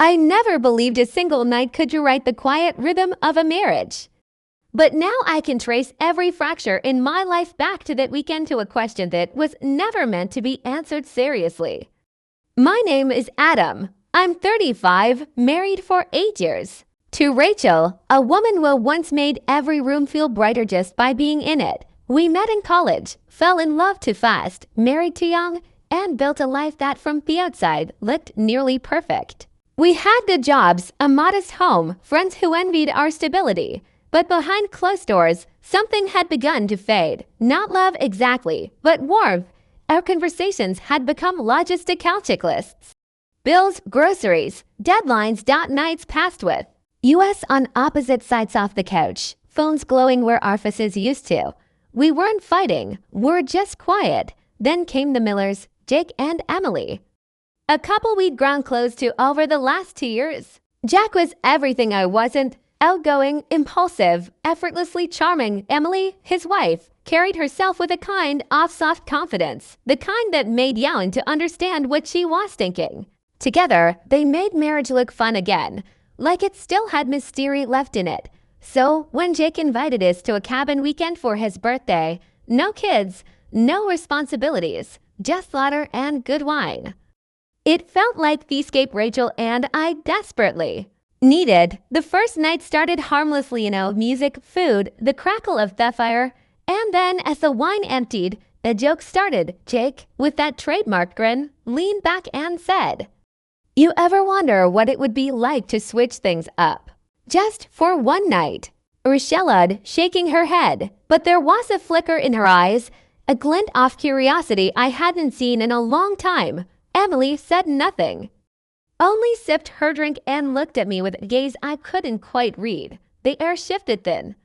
I never believed a single night could rewrite the quiet rhythm of a marriage. But now I can trace every fracture in my life back to that weekend to a question that was never meant to be answered seriously. My name is Adam. I'm 35, married for 8 years. To Rachel, a woman who once made every room feel brighter just by being in it. We met in college, fell in love too fast, married too young, and built a life that from the outside looked nearly perfect. We had good jobs, a modest home, friends who envied our stability. But behind closed doors, something had begun to fade. Not love exactly, but warmth. Our conversations had become logistical checklists. Bills, groceries, deadlines, nights passed with. US on opposite sides of the couch, phones glowing where our faces used to. We weren't fighting, we're just quiet. Then came the Millers, Jake and Emily. A couple we'd grown close to over the last 2 years. Jack was everything I wasn't. Outgoing, impulsive, effortlessly charming. Emily, his wife, carried herself with a kind of soft confidence, the kind that made Yowen to understand what she was thinking. Together, they made marriage look fun again, like it still had mystery left in it. So, when Jake invited us to a cabin weekend for his birthday, no kids, no responsibilities, just laughter and good wine. It felt like the escape Rachel and I desperately needed. The first night started harmlessly, music, food, the crackle of the fire. And then as the wine emptied, the joke started. Jake, with that trademark grin, leaned back and said, "You ever wonder what it would be like to switch things up? Just for one night?" Rachela'd shaking her head, but there was a flicker in her eyes, a glint of curiosity I hadn't seen in a long time. Emily said nothing. Only sipped her drink and looked at me with a gaze I couldn't quite read. The air shifted then.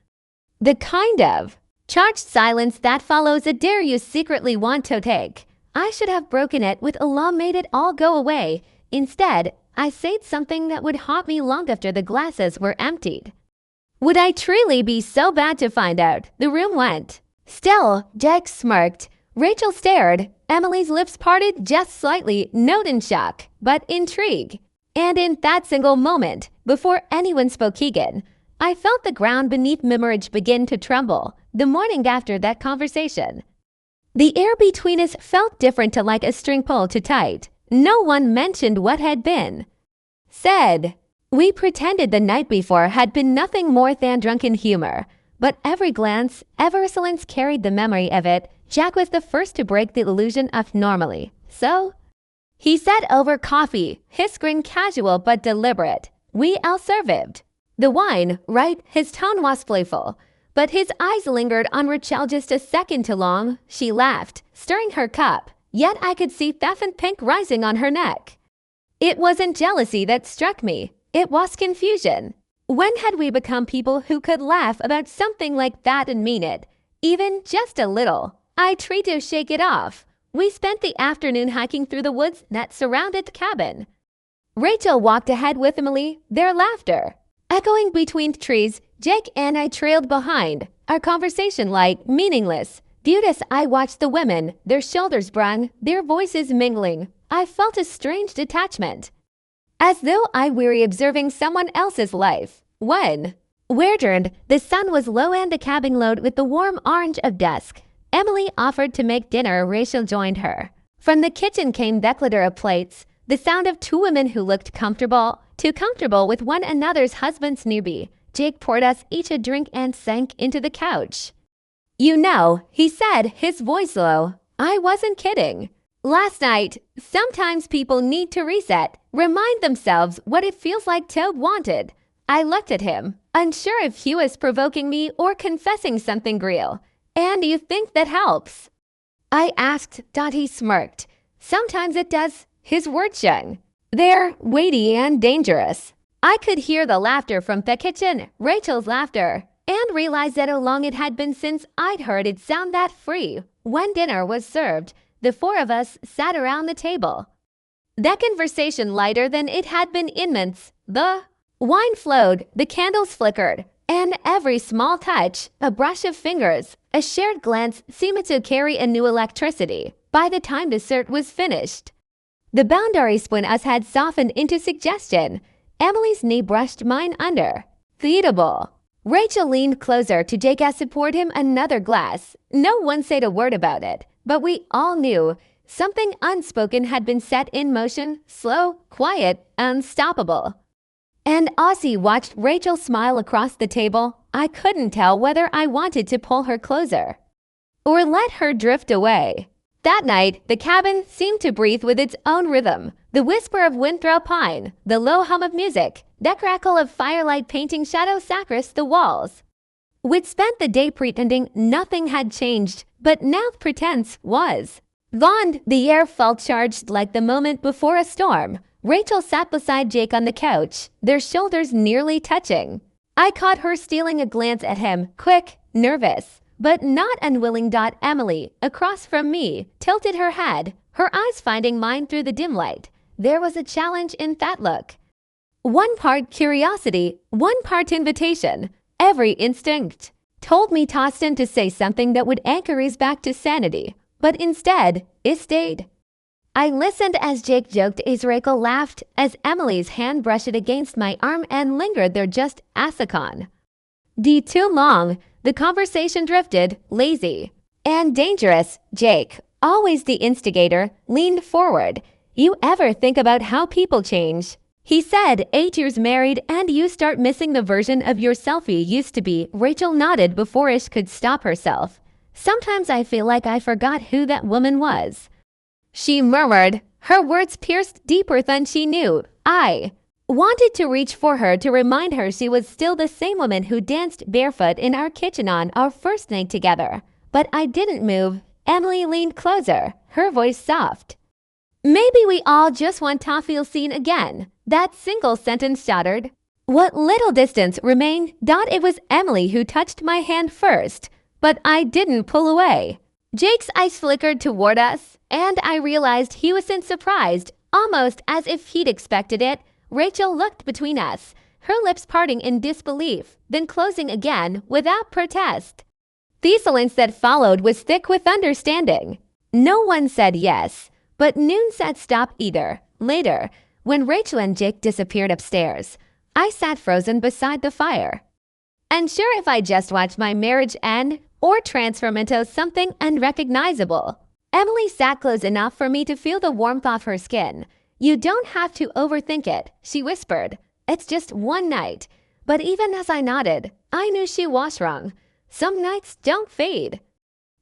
The kind of charged silence that follows a dare you secretly want to take. I should have broken it with a law made it all go away. Instead, I said something that would haunt me long after the glasses were emptied. Would I truly be so bad to find out? The room went still. Jack smirked. Rachel stared. Emily's lips parted just slightly, not in shock, but intrigue. And in that single moment, before anyone spoke again, I felt the ground beneath my marriage begin to tremble. The morning after that conversation, the air between us felt different, to like a string pulled too tight. No one mentioned what had been said. We pretended the night before had been nothing more than drunken humor, but every glance, every silence carried the memory of it. Jack was the first to break the illusion of normally. "So?" he said over coffee, his grin casual but deliberate. "We all survived. The wine, right?" His tone was playful, but his eyes lingered on Rachel just a second too long. She laughed, stirring her cup, yet I could see theft and pink rising on her neck. It wasn't jealousy that struck me. It was confusion. When had we become people who could laugh about something like that and mean it, even just a little? I tried to shake it off. We spent the afternoon hiking through the woods that surrounded the cabin. Rachel walked ahead with Emily, their laughter echoing between trees. Jake and I trailed behind, our conversation light, meaningless. Viewed as I watched the women, their shoulders brung, their voices mingling, I felt a strange detachment, as though I were observing someone else's life. When we turned, the sun was low and the cabin glowed with the warm orange of dusk. Emily offered to make dinner. Rachel joined her. From the kitchen came the clatter of plates, the sound of two women who looked too comfortable with one another's husbands nearby. Jake poured us each a drink and sank into the couch. He said, his voice low. I wasn't kidding. Last night, sometimes people need to reset, remind themselves what it feels like to wanted. I looked at him, unsure if he was provoking me or confessing something real. "And you think that helps?" I asked. He smirked. "Sometimes it does." His words shone. They're weighty and dangerous. I could hear the laughter from the kitchen, Rachel's laughter, and realized that how long it had been since I'd heard it sound that free. When dinner was served, the four of us sat around the table. The conversation lighter than it had been in months. The wine flowed, the candles flickered, and every small touch, a brush of fingers, a shared glance seemed to carry a new electricity. By the time dessert was finished, The boundaries between us had softened into suggestion. Emily's knee brushed mine under. Feedable. Rachel leaned closer to Jake as he poured him another glass. No one said a word about it, but we all knew something unspoken had been set in motion, slow, quiet, unstoppable. And Aussie watched Rachel smile across the table. I couldn't tell whether I wanted to pull her closer or let her drift away. That night, the cabin seemed to breathe with its own rhythm. The whisper of wind through pine, the low hum of music, the crackle of firelight painting shadows across the walls. We'd spent the day pretending nothing had changed, but now pretense was. Bond, the air felt charged like the moment before a storm. Rachel sat beside Jake on the couch, their shoulders nearly touching. I caught her stealing a glance at him, quick, nervous, but not unwilling. Emily, across from me, tilted her head, her eyes finding mine through the dim light. There was a challenge in that look. One part curiosity, one part invitation. Every instinct told me Tostin to say something that would anchor us back to sanity, but instead, it stayed. I listened as Jake joked as Rachel laughed, as Emily's hand brushed against my arm and lingered there just as a con. Too long, the conversation drifted, lazy and dangerous. Jake, always the instigator, leaned forward. You ever think about how people change? He said, 8 years married and you start missing the version of yourself you used to be. Rachel nodded before Ish could stop herself. Sometimes I feel like I forgot who that woman was. She murmured, her words pierced deeper than she knew. I wanted to reach for her to remind her she was still the same woman who danced barefoot in our kitchen on our first night together. But I didn't move. Emily leaned closer, her voice soft. Maybe we all just want to feel seen again. That single sentence shattered what little distance remained. It was Emily who touched my hand first, but I didn't pull away. Jake's eyes flickered toward us, and I realized he wasn't surprised, almost as if he'd expected it. Rachel looked between us, her lips parting in disbelief, then closing again without protest. The silence that followed was thick with understanding. No one said yes, but Noon said stop either. Later, when Rachel and Jake disappeared upstairs, I sat frozen beside the fire. Unsure if I just watched my marriage end or transform into something unrecognizable. Emily sat close enough for me to feel the warmth off her skin. You don't have to overthink it, she whispered. It's just one night. But even as I nodded, I knew she was wrong. Some nights don't fade.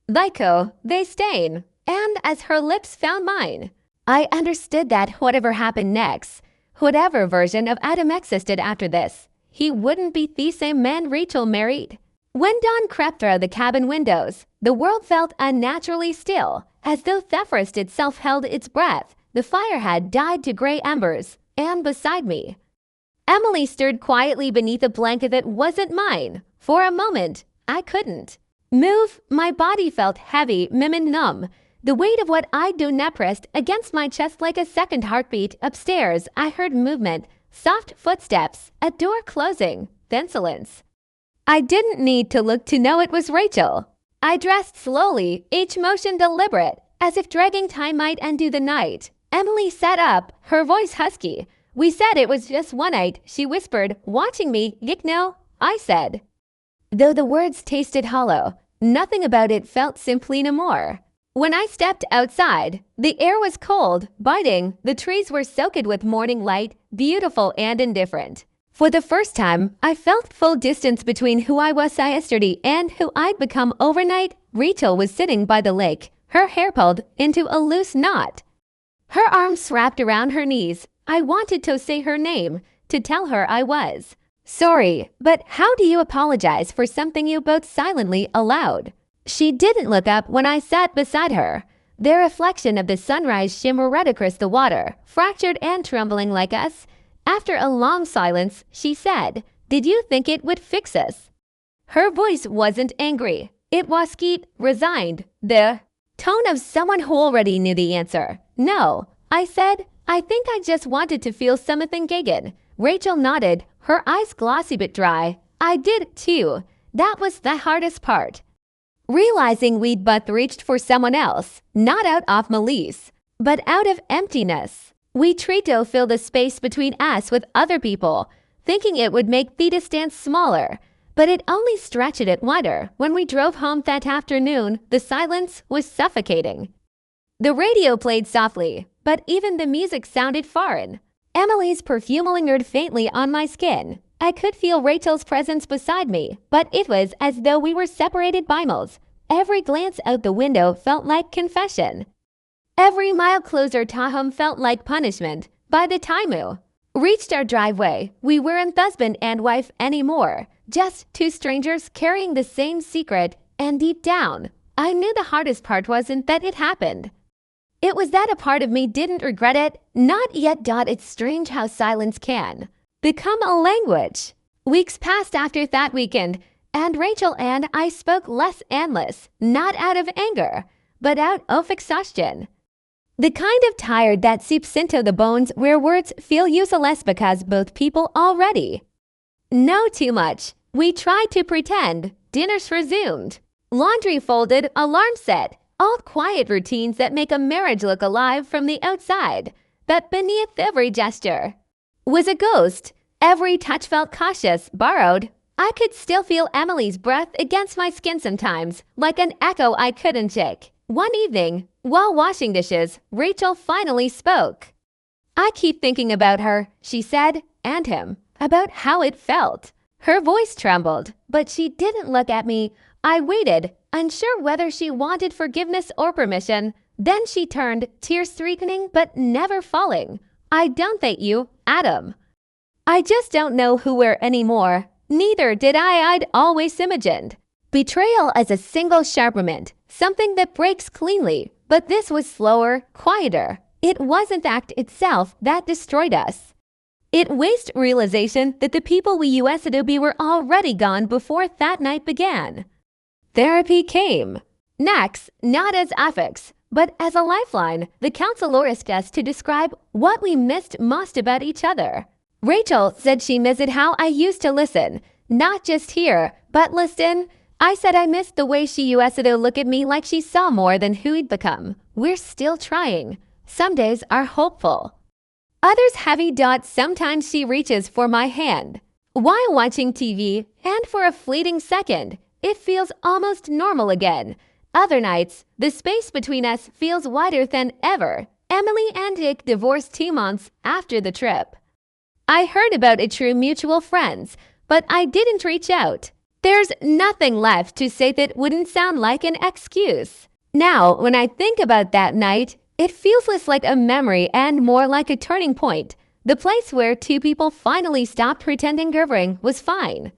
Lyco, they stain. And as her lips found mine, I understood that whatever happened next, whatever version of Adam existed after this, he wouldn't be the same man Rachel married. When dawn crept through the cabin windows, the world felt unnaturally still, as though Thephorist itself held its breath. The fire had died to gray embers, and beside me, Emily stirred quietly beneath a blanket that wasn't mine. For a moment, I couldn't move. My body felt heavy, numb. The weight of what I'd done pressed against my chest like a second heartbeat. Upstairs, I heard movement, soft footsteps, a door closing, then silence. I didn't need to look to know it was Rachel. I dressed slowly, each motion deliberate, as if dragging time might undo the night. Emily sat up, her voice husky. We said it was just one night, she whispered, watching me. No, I said. Though the words tasted hollow, nothing about it felt simply no more. When I stepped outside, the air was cold, biting. The trees were soaked with morning light, beautiful and indifferent. For the first time, I felt full distance between who I was yesterday and who I'd become overnight. Rachel was sitting by the lake, her hair pulled into a loose knot, her arms wrapped around her knees. I wanted to say her name, to tell her I was sorry, but how do you apologize for something you both silently allowed? She didn't look up when I sat beside her. The reflection of the sunrise shimmered across the water, fractured and trembling like us. After a long silence, she said, "Did you think it would fix us?" Her voice wasn't angry. It was sweet, resigned, the tone of someone who already knew the answer. "No," I said. "I think I just wanted to feel something again." Rachel nodded, her eyes glossy but dry. I did too. That was the hardest part. Realizing we'd both reached for someone else, not out of malice, but out of emptiness. We tried to fill the space between us with other people, thinking it would make the distance smaller, but it only stretched it wider. When we drove home that afternoon, the silence was suffocating. The radio played softly, but even the music sounded foreign. Emily's perfume lingered faintly on my skin. I could feel Rachel's presence beside me, but it was as though we were separated by miles. Every glance out the window felt like confession. Every mile closer to home felt like punishment. By the time we reached our driveway, we weren't husband and wife anymore, just two strangers carrying the same secret, and deep down, I knew the hardest part wasn't that it happened. It was that a part of me didn't regret it, not yet. It's strange how silence can become a language. Weeks passed after that weekend, and Rachel and I spoke less and less, not out of anger, but out of exhaustion. The kind of tired that seeps into the bones where words feel useless because both people already know too much. We tried to pretend. Dinners resumed. Laundry folded, alarm set. All quiet routines that make a marriage look alive from the outside. But beneath every gesture was a ghost. Every touch felt cautious, borrowed. I could still feel Emily's breath against my skin sometimes, like an echo I couldn't shake. One evening, while washing dishes, Rachel finally spoke. "I keep thinking about her," she said, and him, about how it felt. Her voice trembled, but she didn't look at me. I waited, unsure whether she wanted forgiveness or permission. Then she turned, tears streaking but never falling. "I don't hate you, Adam. I just don't know who we're anymore. Neither did I'd always imagined. Betrayal as a single sharp moment, something that breaks cleanly, but this was slower, quieter. It wasn't the act itself that destroyed us. It was realization that the people we used to be were already gone before that night began. Therapy came. Next, not as affix, but as a lifeline. The counselor asked us to describe what we missed most about each other. Rachel said she missed how I used to listen, not just hear, but listen. I said I missed the way she used to look at me like she saw more than who we'd become. We're still trying. Some days are hopeful. Others heavy. Sometimes she reaches for my hand while watching TV, and for a fleeting second, it feels almost normal again. Other nights, the space between us feels wider than ever. Emily and Dick divorced 2 months after the trip. I heard about it through mutual friends, but I didn't reach out. There's nothing left to say that wouldn't sound like an excuse. Now, when I think about that night, it feels less like a memory and more like a turning point. The place where two people finally stopped pretending everything was fine.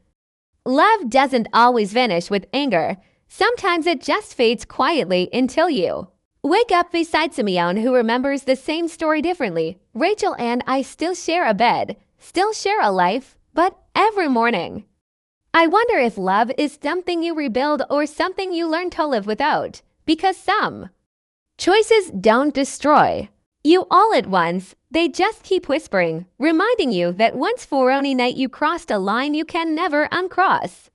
Love doesn't always vanish with anger. Sometimes it just fades quietly until you wake up beside someone who remembers the same story differently. Rachel and I still share a bed, still share a life, but every morning, I wonder if love is something you rebuild or something you learn to live without. Because some choices don't destroy you all at once. They just keep whispering, reminding you that once for any night you crossed a line you can never uncross.